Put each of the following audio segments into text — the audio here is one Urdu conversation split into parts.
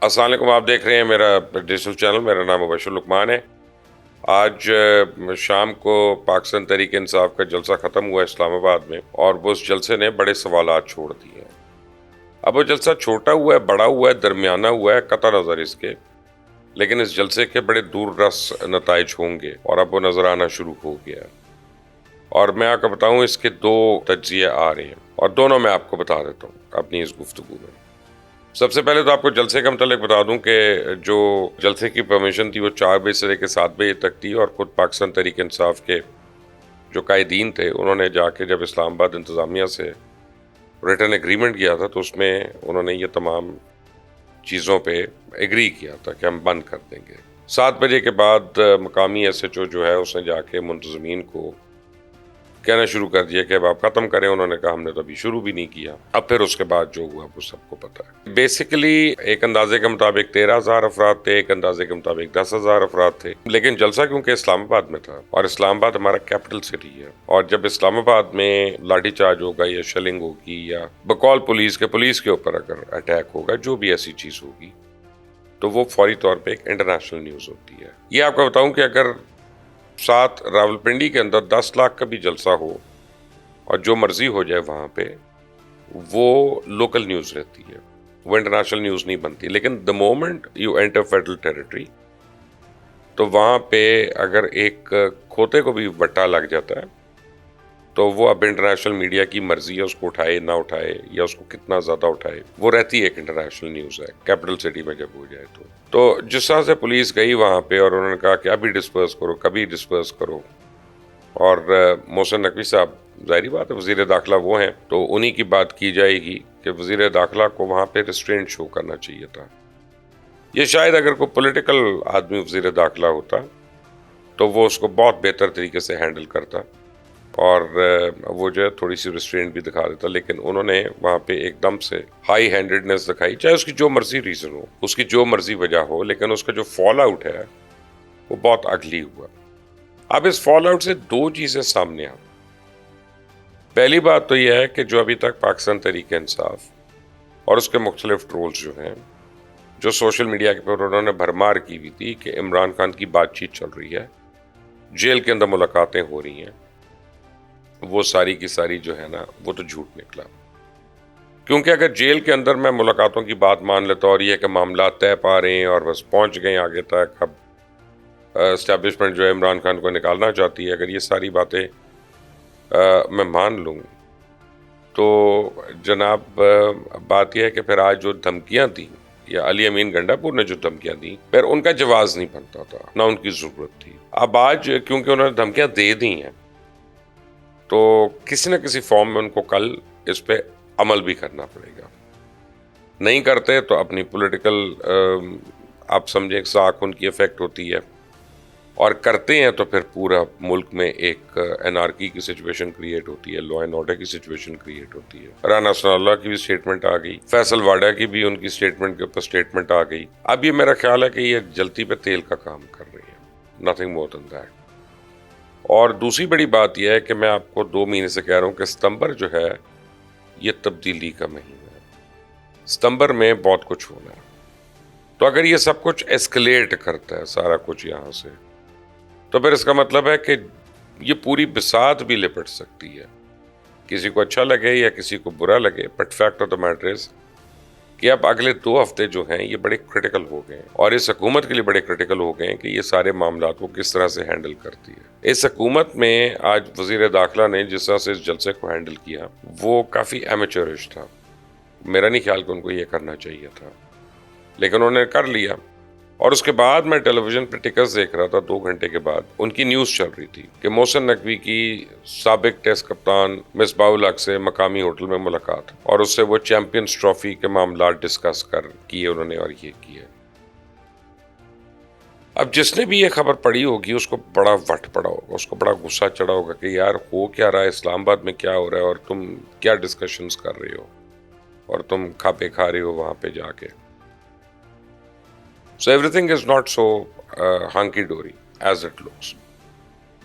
السلام علیکم، آپ دیکھ رہے ہیں میرا ڈیجیٹل چینل. میرا نام مبشر لقمان ہے. آج شام کو پاکستان تحریک انصاف کا جلسہ ختم ہوا اسلام آباد میں، اور وہ اس جلسے نے بڑے سوالات چھوڑ دیے ہیں. اب وہ جلسہ چھوٹا ہوا ہے، بڑا ہوا ہے، درمیانہ ہوا ہے، قطع نظر اس کے، لیکن اس جلسے کے بڑے دور رس نتائج ہوں گے، اور اب وہ نظر آنا شروع ہو گیا. اور میں آپ کو بتاؤں، اس کے دو تجزیے آ رہے ہیں، اور دونوں میں آپ کو بتا دیتا ہوں اپنی اس گفتگو میں. سب سے پہلے تو آپ کو جلسے کا متعلق بتا دوں کہ جو جلسے کی پرمیشن تھی وہ 4 بجے سے لے کے 7 بجے تک تھی، اور خود پاکستان تحریک انصاف کے جو قائدین تھے انہوں نے جا کے جب اسلام آباد انتظامیہ سے ریٹن ایگریمنٹ کیا تھا تو اس میں انہوں نے یہ تمام چیزوں پہ ایگری کیا تھا کہ ہم بند کر دیں گے. 7 بجے کے بعد مقامی ایس ایچ او جو ہے اس نے جا کے منتظمین کو کہنا شروع کر دیا کہ اب آپ ختم کریں. انہوں نے کہا ہم نے تو ابھی شروع بھی نہیں کیا. اب پھر اس کے بعد جو ہوا وہ سب کو پتا ہے. بیسیکلی ایک اندازے کے مطابق 13,000 افراد تھے، ایک اندازے کے مطابق 10,000 افراد تھے. لیکن جلسہ کیونکہ اسلام آباد میں تھا، اور اسلام آباد ہمارا کیپٹل سٹی ہے، اور جب اسلام آباد میں لاٹھی چارج ہوگا یا شیلنگ ہوگی یا بقول پولیس کے اوپر اگر اٹیک ہوگا، جو بھی ایسی چیز ہوگی، تو وہ فوری طور پہ ایک انٹرنیشنل نیوز ہوتی ہے. یہ آپ کو بتاؤں کہ اگر ساتھ راولپنڈی کے اندر 10 لاکھ کا بھی جلسہ ہو اور جو مرضی ہو جائے وہاں پہ، وہ لوکل نیوز رہتی ہے، وہ انٹرنیشنل نیوز نہیں بنتی. لیکن the moment you enter federal territory تو وہاں پہ اگر ایک کھوتے کو بھی وٹا لگ جاتا ہے تو وہ اب انٹرنیشنل میڈیا کی مرضی ہے اس کو اٹھائے نہ اٹھائے، یا اس کو کتنا زیادہ اٹھائے، وہ رہتی ہے ایک انٹرنیشنل نیوز ہے کیپٹل سٹی میں جب ہو جائے. تو جس طرح سے پولیس گئی وہاں پہ اور انہوں نے کہا کہ ابھی ڈسپرس کرو، کبھی ڈسپرس کرو. اور محسن نقوی صاحب ظاہری بات ہے وزیر داخلہ وہ ہیں تو انہی کی بات کی جائے گی کہ وزیر داخلہ کو وہاں پہ ریسٹرینٹ شو کرنا چاہیے تھا. یہ شاید اگر کوئی پولیٹیکل آدمی وزیر داخلہ ہوتا تو وہ اس کو بہت بہتر طریقے سے ہینڈل کرتا، اور وہ جو ہے تھوڑی سی ریسٹرینٹ بھی دکھا دیتا. لیکن انہوں نے وہاں پہ ایک دم سے ہائی ہینڈڈنس دکھائی، چاہے اس کی جو مرضی ریزن ہو، اس کی جو مرضی وجہ ہو، لیکن اس کا جو فال آؤٹ ہے وہ بہت اگلی ہوا. اب اس فال آؤٹ سے دو چیزیں سامنے آ. پہلی بات تو یہ ہے کہ جو ابھی تک پاکستان تحریک انصاف اور اس کے مختلف ٹرولز جو ہیں، جو سوشل میڈیا کے پر انہوں نے بھرمار کی ہوئی تھی کہ عمران خان کی بات چیت چل رہی ہے، جیل کے اندر ملاقاتیں ہو رہی ہیں، وہ ساری کی ساری جو ہے نا وہ تو جھوٹ نکلا. کیونکہ اگر جیل کے اندر میں ملاقاتوں کی بات مان لیتا اور یہ کہ معاملات طے پا رہے ہیں اور بس پہنچ گئے آگے تک، اب اسٹیبلشمنٹ جو ہے عمران خان کو نکالنا چاہتی ہے، اگر یہ ساری باتیں میں مان لوں تو جناب بات یہ ہے کہ پھر آج جو دھمکیاں تھیں یا علی امین گنڈا پور نے جو دھمکیاں دیں، پھر ان کا جواز نہیں بنتا تھا، نہ ان کی ضرورت تھی. اب آج کیونکہ انہوں نے دھمکیاں دے دی ہیں تو کسی نہ کسی فارم میں ان کو کل اس پہ عمل بھی کرنا پڑے گا. نہیں کرتے تو اپنی پولیٹیکل آپ سمجھیں ایک ساکھ ان کی افیکٹ ہوتی ہے، اور کرتے ہیں تو پھر پورا ملک میں ایک انارکی کی سچویشن کریٹ ہوتی ہے، لا اینڈ آرڈر کی سچویشن کریٹ ہوتی ہے. رانا ثناء اللہ کی بھی سٹیٹمنٹ آ گئی، فیصل واڈا کی بھی ان کی سٹیٹمنٹ کے اوپر سٹیٹمنٹ آ گئی. اب یہ میرا خیال ہے کہ یہ جلتی پہ تیل کا کام کر رہی ہے، نتھنگ مور دین دیٹ. اور دوسری بڑی بات یہ ہے کہ میں آپ کو 2 مہینے سے کہہ رہا ہوں کہ ستمبر جو ہے یہ تبدیلی کا مہینہ ہے. ستمبر میں بہت کچھ ہونا ہے. تو اگر یہ سب کچھ ایسکلیٹ کرتا ہے سارا کچھ یہاں سے، تو پھر اس کا مطلب ہے کہ یہ پوری بساط بھی لپٹ سکتی ہے. کسی کو اچھا لگے یا کسی کو برا لگے، but fact of the matter is کہ اب اگلے 2 ہفتے جو ہیں یہ بڑے کرٹیکل ہو گئے ہیں، اور اس حکومت کے لیے بڑے کرٹیکل ہو گئے ہیں کہ یہ سارے معاملات کو کس طرح سے ہینڈل کرتی ہے. اس حکومت میں آج وزیر داخلہ نے جس طرح سے اس جلسے کو ہینڈل کیا وہ کافی ایمیچورش تھا. میرا نہیں خیال کہ ان کو یہ کرنا چاہیے تھا، لیکن انہوں نے کر لیا. اور اس کے بعد میں ٹیلی ویژن پہ ٹکرز دیکھ رہا تھا، 2 گھنٹے کے بعد ان کی نیوز چل رہی تھی کہ محسن نقوی کی سابق ٹیسٹ کپتان مصباح الحق سے مقامی ہوٹل میں ملاقات، اور اس سے وہ چیمپئنز ٹرافی کے معاملات ڈسکس کر کیے انہوں نے، اور یہ کیے. اب جس نے بھی یہ خبر پڑھی ہوگی اس کو بڑا وٹ پڑا ہوگا، اس کو بڑا غصہ چڑھا ہوگا کہ یار ہو کیا رہا ہے، اسلام آباد میں کیا ہو رہا ہے، اور تم کیا ڈسکشنز کر رہے ہو، اور تم کھاپے کھا رہے ہو وہاں پہ جا کے. So everything is not so hunky-dory as it looks.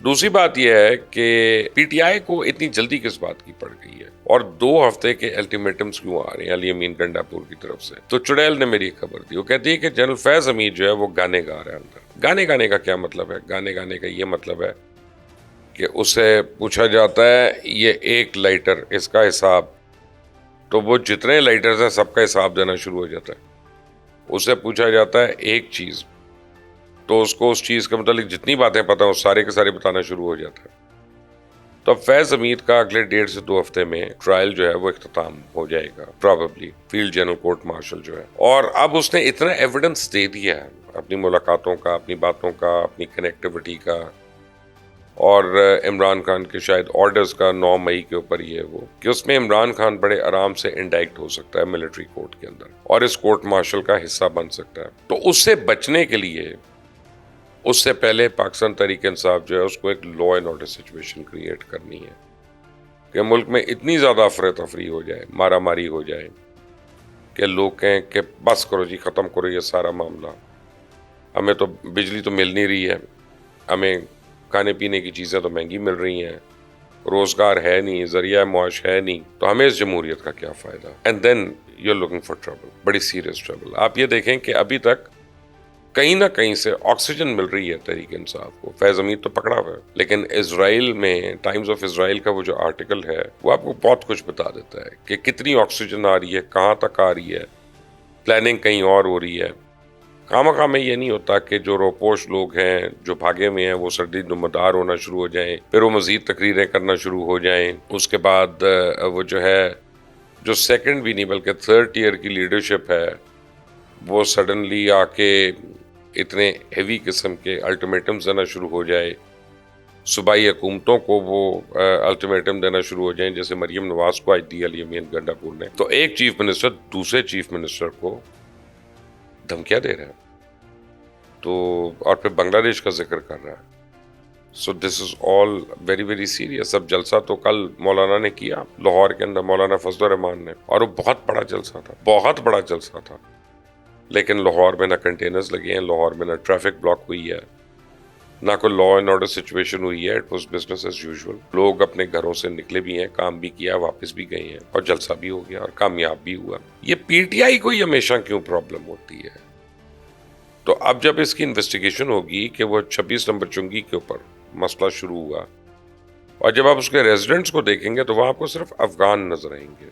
دوسری بات یہ ہے کہ پی ٹی آئی کو اتنی جلدی کس بات کی پڑ گئی ہے اور 2 ہفتے کے الٹیمیٹمز کیوں آ رہے ہیں علی امین گنڈاپور کی طرف سے؟ تو چڑیل نے میری خبر دی، وہ کہتی ہے کہ جنرل فیض حمید جو ہے وہ گانے گا رہا ہے اندر۔ گانے کا کیا مطلب ہے؟ گانے کا یہ مطلب ہے کہ اسے پوچھا جاتا ہے یہ 1 لائٹر اس کا حساب، تو وہ جتنے لائٹرز ہیں سب کا حساب دینا شروع ہو جاتا ہے۔ اسے پوچھا جاتا ہے ایک چیز، تو اس کو اس چیز کے متعلق جتنی باتیں پتہ ہیں وہ سارے کے سارے بتانا شروع ہو جاتا ہے۔ تو اب فیض حمید کا اگلے 1.5 سے 2 ہفتے میں ٹرائل جو ہے وہ اختتام ہو جائے گا probably, field general court martial جو ہے، اور اب اس نے اتنا ایویڈنس دے دیا ہے اپنی ملاقاتوں کا، اپنی باتوں کا، اپنی کنیکٹیوٹی کا، اور عمران خان کے شاید آرڈرز کا 9 مئی کے اوپر ہی ہے وہ، کہ اس میں عمران خان بڑے آرام سے انڈائکٹ ہو سکتا ہے ملٹری کورٹ کے اندر اور اس کورٹ مارشل کا حصہ بن سکتا ہے۔ تو اس سے بچنے کے لیے اس سے پہلے پاکستان تحریک انصاف جو ہے اس کو ایک law and order situation create کرنی ہے کہ ملک میں اتنی زیادہ افراتفری ہو جائے، مارا ماری ہو جائے کہ لوگ کہیں کہ بس کرو جی، ختم کرو یہ سارا معاملہ، ہمیں تو بجلی تو مل نہیں رہی ہے، ہمیں کھانے پینے کی چیزیں تو مہنگی مل رہی ہیں، روزگار ہے نہیں، ذریعہ معاش ہے نہیں، تو ہمیں اس جمہوریت کا کیا فائدہ؟ And then you are looking for trouble, بڑی سیریس ٹربل۔ آپ یہ دیکھیں کہ ابھی تک کہیں نہ کہیں سے آکسیجن مل رہی ہے تحریک انصاف کو۔ فیض حمید تو پکڑا ہوا ہے، لیکن اسرائیل میں ٹائمز آف اسرائیل کا وہ جو آرٹیکل ہے وہ آپ کو بہت کچھ بتا دیتا ہے کہ کتنی آکسیجن آ رہی ہے، کہاں تک آ رہی ہے، پلاننگ کہیں اور ہو رہی ہے۔ خواہ میں یہ نہیں ہوتا کہ جو روپوش لوگ ہیں جو بھاگے ہوئے ہیں وہ سردی نمودار ہونا شروع ہو جائیں، پھر وہ مزید تقریریں کرنا شروع ہو جائیں، اس کے بعد وہ جو ہے جو سیکنڈ بھی نہیں بلکہ 3rd ٹیئر کی لیڈرشپ ہے وہ سڈنلی آ کے اتنے ہیوی قسم کے الٹیمیٹمز دینا شروع ہو جائے، صوبائی حکومتوں کو وہ الٹیمیٹم دینا شروع ہو جائیں جیسے مریم نواز کو آج دی علی امین گنڈاپور نے۔ تو ایک چیف منسٹر دوسرے چیف منسٹر کو دھمکیاں دے رہا ہے تو اور پھر بنگلہ دیش کا ذکر کر رہا ہے۔ سو دس از آل ویری ویری سیریس۔ اب جلسہ تو کل مولانا نے کیا لاہور کے اندر، مولانا فضل الرحمان نے، اور وہ بہت بڑا جلسہ تھا، بہت بڑا جلسہ تھا، لیکن لاہور میں نہ کنٹینرز لگے ہیں، لاہور میں نہ ٹریفک بلاک ہوئی ہے، نہ کوئی لا اینڈ آرڈر سچویشن ہوئی ہے۔ It was business as usual, لوگ اپنے گھروں سے نکلے بھی ہیں، کام بھی کیا، واپس بھی گئے ہیں، اور جلسہ بھی ہو گیا اور کامیاب بھی ہوا۔ یہ پی ٹی آئی کو ہمیشہ کیوں پرابلم ہوتی ہے؟ تو اب جب اس کی انویسٹیگیشن ہوگی کہ وہ 26 نمبر چنگی کے اوپر مسئلہ شروع ہوا، اور جب آپ اس کے ریزیڈنٹس کو دیکھیں گے تو وہاں آپ کو صرف افغان نظر آئیں گے،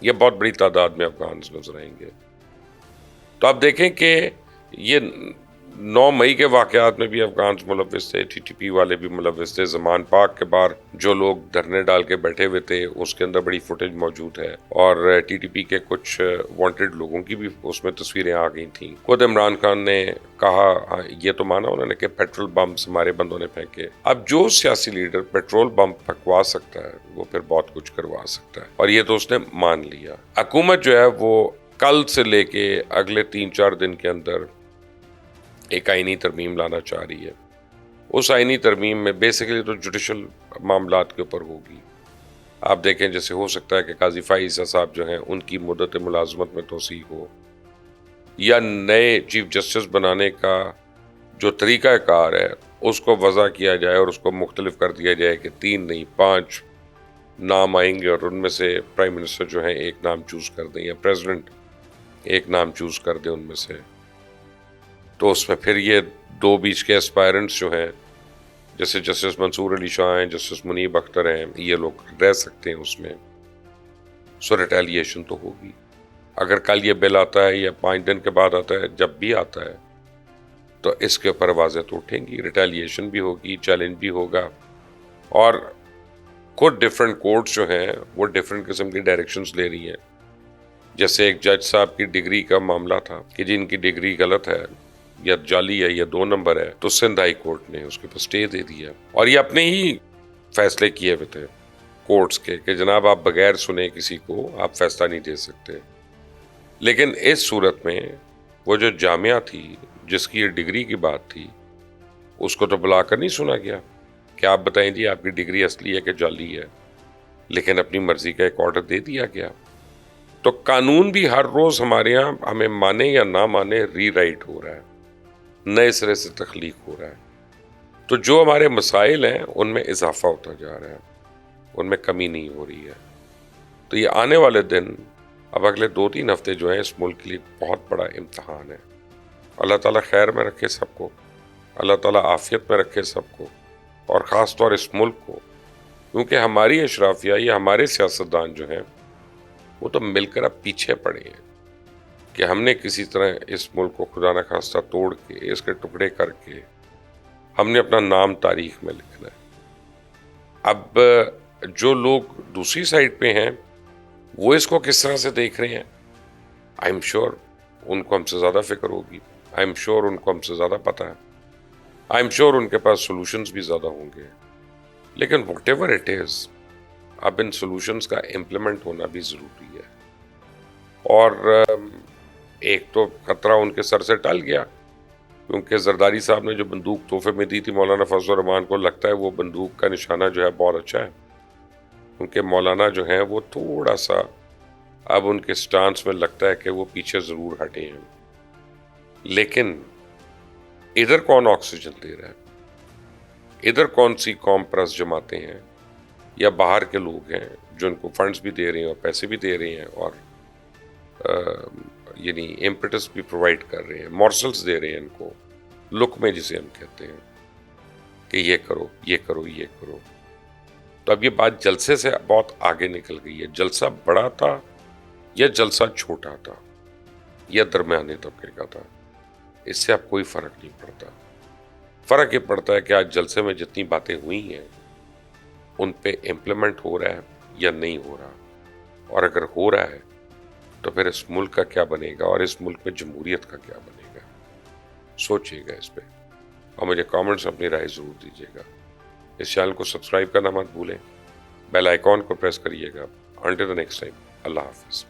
یہ بہت بڑی تعداد میں افغان نظر آئیں گے۔ تو آپ دیکھیں کہ یہ 9 مئی کے واقعات میں بھی افغان ملوث تھے، ٹی ٹی پی والے بھی ملوث تھے، زمان پاک کے باہر جو لوگ دھرنے ڈال کے بیٹھے ہوئے تھے اس کے اندر بڑی فوٹیج موجود ہے، اور ٹی ٹی پی کے کچھ وانٹڈ لوگوں کی بھی اس میں تصویریں آ گئی تھیں۔ خود عمران خان نے کہا، یہ تو مانا انہوں نے کہ پیٹرول بمز ہمارے بندوں نے پھینکے۔ اب جو سیاسی لیڈر پیٹرول بم پھنکوا سکتا ہے وہ پھر بہت کچھ کروا سکتا ہے، اور یہ تو اس نے مان لیا۔ حکومت جو ہے وہ کل سے لے کے اگلے 3-4 دن کے اندر ایک آئینی ترمیم لانا چاہ رہی ہے۔ اس آئینی ترمیم میں بیسیکلی تو جوڈیشل معاملات کے اوپر ہوگی۔ آپ دیکھیں جیسے ہو سکتا ہے کہ قاضی فائز صاحب جو ہیں ان کی مدت ملازمت میں توسیع ہو، یا نئے چیف جسٹس بنانے کا جو طریقہ کار ہے اس کو وضع کیا جائے اور اس کو مختلف کر دیا جائے کہ 3 نہیں 5 نام آئیں گے، اور ان میں سے پرائم منسٹر جو ہیں ایک نام چوز کر دیں یا پریزیڈنٹ ایک نام چوز کر دیں ان میں سے۔ تو اس میں پھر یہ 2 بیچ کے اسپائرنٹس جو ہیں جیسے جسٹس منصور علی شاہ ہیں، جسٹس منیب اختر ہیں، یہ لوگ رہ سکتے ہیں اس میں۔ سو ریٹیلیشن تو ہوگی۔ اگر کل یہ بل آتا ہے یا 5 دن کے بعد آتا ہے، جب بھی آتا ہے تو اس کے اوپر آوازیں تو اٹھیں گی، ریٹیلیشن بھی ہوگی، چیلنج بھی ہوگا، اور خود ڈفرینٹ کورٹس جو ہیں وہ ڈفرینٹ قسم کی ڈائریکشنز لے رہی ہیں۔ جیسے ایک جج صاحب کی ڈگری کا معاملہ تھا کہ جن کی ڈگری غلط ہے یا جعلی ہے یا 2 نمبر ہے، تو سندھ ہائی کورٹ نے اس کے پر سٹے دے دیا، اور یہ اپنے ہی فیصلے کیے ہوئے تھے کورٹس کے کہ جناب آپ بغیر سنے کسی کو آپ فیصلہ نہیں دے سکتے۔ لیکن اس صورت میں وہ جو جامعہ تھی جس کی یہ ڈگری کی بات تھی اس کو تو بلا کر نہیں سنا گیا کہ آپ بتائیں جی آپ کی ڈگری اصلی ہے کہ جعلی ہے، لیکن اپنی مرضی کا ایک آرڈر دے دیا گیا۔ تو قانون بھی ہر روز ہمارے یہاں ہمیں مانے یا نہ مانے ری رائٹ ہو رہا ہے، نئے سرے سے تخلیق ہو رہا ہے۔ تو جو ہمارے مسائل ہیں ان میں اضافہ ہوتا جا رہا ہے، ان میں کمی نہیں ہو رہی ہے. تو یہ آنے والے دن، اب اگلے 2-3 ہفتے جو ہیں، اس ملک کے لیے بہت بڑا امتحان ہے. اللہ تعالیٰ خیر میں رکھے سب کو، اللہ تعالیٰ عافیت میں رکھے سب کو، اور خاص طور اس ملک کو، کیونکہ ہماری اشرافیہ یا ہمارے سیاستدان جو ہیں وہ تو مل کر اب پیچھے پڑے ہیں کہ ہم نے کسی طرح اس ملک کو خدا نہ خواستہ توڑ کے، اس کے ٹکڑے کر کے ہم نے اپنا نام تاریخ میں لکھنا ہے. اب جو لوگ دوسری سائڈ پہ ہیں وہ اس کو کس طرح سے دیکھ رہے ہیں، آئی ایم شیور ان کو ہم سے زیادہ فکر ہوگی، آئی ایم شیور ان کو ہم سے زیادہ پتہ ہے، آئی ایم شیور ان کے پاس سولوشنز بھی زیادہ ہوں گے. لیکن واٹ ایور اٹ از، اب ان سولوشنز کا امپلیمنٹ ہونا بھی ضروری ہے. اور ایک تو خطرہ ان کے سر سے ٹل گیا، کیونکہ زرداری صاحب نے جو بندوق تحفے میں دی تھی مولانا فضل الرحمان کو، لگتا ہے وہ بندوق کا نشانہ جو ہے بہت اچھا ہے، کیونکہ مولانا جو ہیں وہ تھوڑا سا اب ان کے سٹانس میں لگتا ہے کہ وہ پیچھے ضرور ہٹے ہیں. لیکن ادھر کون آکسیجن دے رہا ہے، ادھر کون سی قوم پرست جماعتیں ہیں یا باہر کے لوگ ہیں جو ان کو فنڈز بھی دے رہے ہیں اور پیسے بھی دے رہے ہیں، اور یعنی امپیٹس بھی پرووائڈ کر رہے ہیں، مورسلز دے رہے ہیں ان کو، لک میں جسے ہم کہتے ہیں کہ یہ کرو یہ کرو یہ کرو. تو اب یہ بات جلسے سے بہت آگے نکل گئی ہے. جلسہ بڑا تھا یا جلسہ چھوٹا تھا یا درمیانے طبقے کا تھا، اس سے اب کوئی فرق نہیں پڑتا. فرق یہ پڑتا ہے کہ آج جلسے میں جتنی باتیں ہوئی ہیں ان پہ امپلیمنٹ ہو رہا ہے یا نہیں ہو رہا، اور اگر ہو رہا ہے تو پھر اس ملک کا کیا بنے گا اور اس ملک میں جمہوریت کا کیا بنے گا. سوچیے گا اس پہ، اور مجھے کامنٹس اپنی رائے ضرور دیجیے گا. اس چینل کو سبسکرائب کرنا مت بھولیں، بیل آئیکن کو پریس کریے گا. انٹل دی نیکسٹ ٹائم، اللہ حافظ.